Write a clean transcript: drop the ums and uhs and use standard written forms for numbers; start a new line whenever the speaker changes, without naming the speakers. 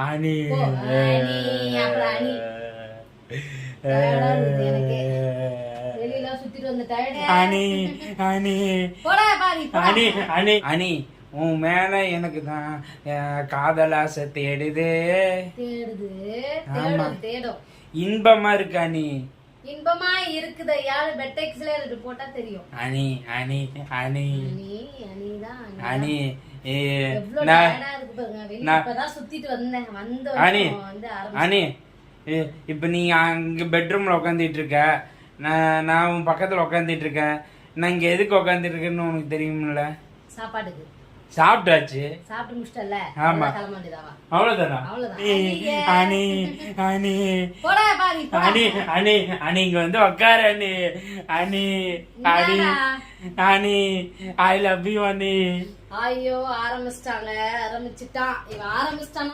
அனி
வெளியில சுத்திட்டு வந்த டயர்டு.
அனி அனி
போடா பாவி, போடா.
அனி அனி அனி உன் மேல எனக்கு தான் காதல் ஆசை தேடுது.
தேடுது,
ஆமா.
தேடும் தேடும்.
இன்பமா இருக்கு அனி.
இன்பமா இருக்குது. யாரு பெட்டெக்ஸ்ல ரெண்டு போட்டா தெரியும்.
அனி அனி அனி
அனிதான்
அனி
எவ்வளவு டயர்டா இருக்கு பாருங்க. வெளியில இப்பதான் சுத்திட்டு வந்தேன்.
அனி
வந்து
அனி இப்ப நீ அங்க பெட்ரூம்ல உட்காந்துட்டு இருக்க, நான் உன் பக்கத்துல உட்காந்துட்டு இருக்கேன். நான் இங்க எதுக்கு உட்காந்துட்டு இருக்கேன்னு உனக்கு தெரியுமில்ல?
சாப்பாட்டுக்கு.
சாப்பிட்டாச்சு.
சாப்பிட்டு முடிச்சிட்டல?
ஆமா.
கிளம்ப வேண்டியதாவா?
அவ்வளவுதானா? அனி அனி
போடா பாவி, போடா.
அனி அனி அனி இங்க வந்து உட்காரு அனி. அனி அனி அனி ஐ லவ் யூ அனி.
ஐயோ ஆரம்பிச்சிட்டாங்க. இவன் ஆரம்பிச்சிட்டான்.